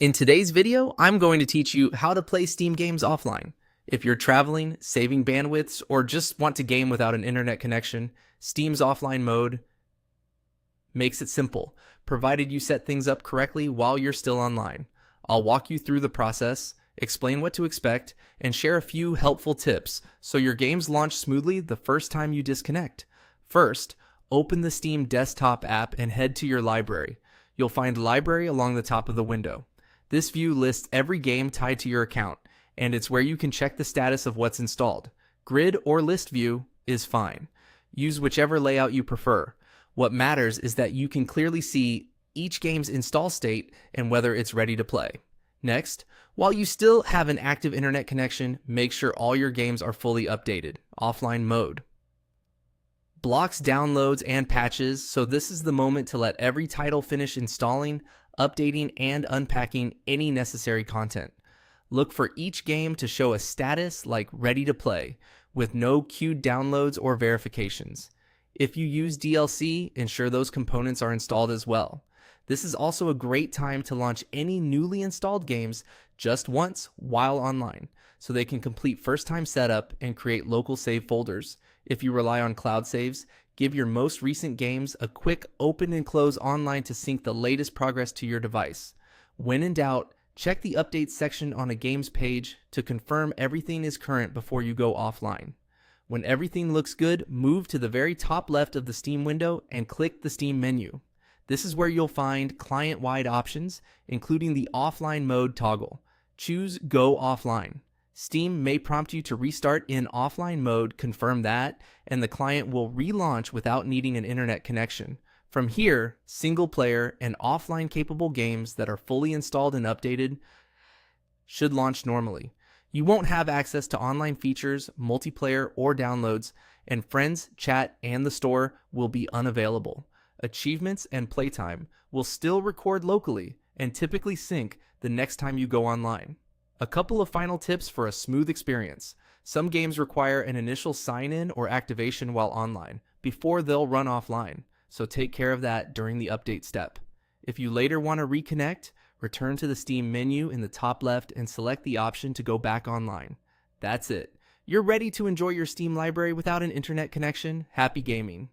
In today's video, I'm going to teach you how to play Steam games offline. If you're traveling, saving bandwidths, or just want to game without an internet connection, Steam's offline mode makes it simple, provided you set things up correctly while you're still online. I'll walk you through the process, explain what to expect, and share a few helpful tips so your games launch smoothly the first time you disconnect. First, open the Steam desktop app and head to your library. You'll find Library along the top of the window. This view lists every game tied to your account, and it's where you can check the status of what's installed. Grid or list view is fine. Use whichever layout you prefer. What matters is that you can clearly see each game's install state and whether it's ready to play. Next, while you still have an active internet connection, make sure all your games are fully updated, offline mode. Blocks downloads and patches, so this is the moment to let every title finish installing, updating, and unpacking any necessary content. Look for each game to show a status like ready to play, with no queued downloads or verifications. If you use DLC, ensure those components are installed as well. This is also a great time to launch any newly installed games just once while online, so they can complete first-time setup and create local save folders. If you rely on cloud saves, give your most recent games a quick open and close online to sync the latest progress to your device. When in doubt, check the updates section on a game's page to confirm everything is current before you go offline. When everything looks good, move to the very top left of the Steam window and click the Steam menu. This is where you'll find client-wide options, including the offline mode toggle. Choose Go Offline. Steam may prompt you to restart in offline mode, confirm that, and the client will relaunch without needing an internet connection. From here, single-player and offline-capable games that are fully installed and updated should launch normally. You won't have access to online features, multiplayer, or downloads, and friends, chat, and the store will be unavailable. Achievements and playtime will still record locally and typically sync the next time you go online. A couple of final tips for a smooth experience. Some games require an initial sign-in or activation while online before they'll run offline, so take care of that during the update step. If you later want to reconnect, return to the Steam menu in the top left and select the option to go back online. That's it. You're ready to enjoy your Steam library without an internet connection. Happy gaming.